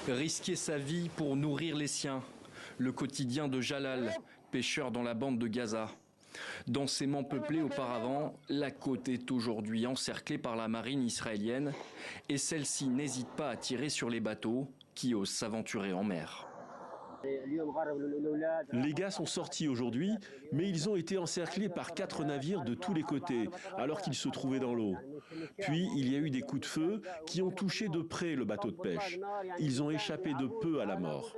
Risquer sa vie pour nourrir les siens. Le quotidien de Jalal, pêcheur dans la bande de Gaza. Densément peuplée auparavant, la côte est aujourd'hui encerclée par la marine israélienne et celle-ci n'hésite pas à tirer sur les bateaux qui osent s'aventurer en mer. Les gars sont sortis aujourd'hui, mais ils ont été encerclés par 4 navires de tous les côtés, alors qu'ils se trouvaient dans l'eau. Puis, il y a eu des coups de feu qui ont touché de près le bateau de pêche. Ils ont échappé de peu à la mort.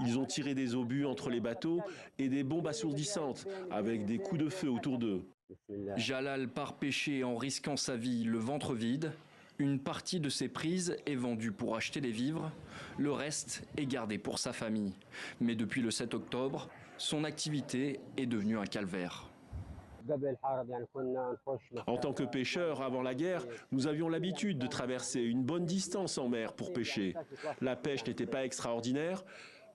Ils ont tiré des obus entre les bateaux et des bombes assourdissantes, avec des coups de feu autour d'eux. Jalal part pêcher en risquant sa vie le ventre vide. Une partie de ses prises est vendue pour acheter des vivres, le reste est gardé pour sa famille. Mais depuis le 7 octobre, son activité est devenue un calvaire. En tant que pêcheurs, avant la guerre, nous avions l'habitude de traverser une bonne distance en mer pour pêcher. La pêche n'était pas extraordinaire,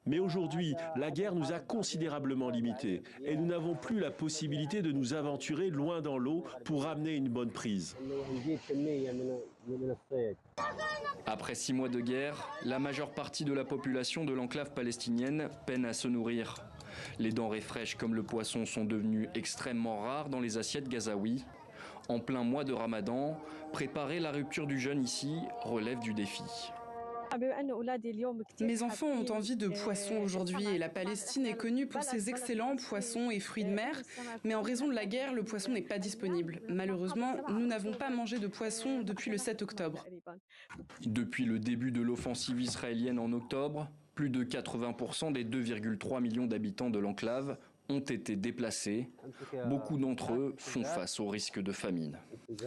mais aujourd'hui, la guerre nous a considérablement limités et nous n'avons plus la possibilité de nous aventurer loin dans l'eau pour ramener une bonne prise. Après 6 mois de guerre, la majeure partie de la population de l'enclave palestinienne peine à se nourrir. Les denrées fraîches comme le poisson sont devenues extrêmement rares dans les assiettes gazaouis. En plein mois de Ramadan, préparer la rupture du jeûne ici relève du défi. Mes enfants ont envie de poissons aujourd'hui et la Palestine est connue pour ses excellents poissons et fruits de mer, mais en raison de la guerre, le poisson n'est pas disponible. Malheureusement, nous n'avons pas mangé de poisson depuis le 7 octobre. Depuis le début de l'offensive israélienne en octobre, plus de 80% des 2,3 millions d'habitants de l'enclave ont été déplacés. Beaucoup d'entre eux font face au risque de famine.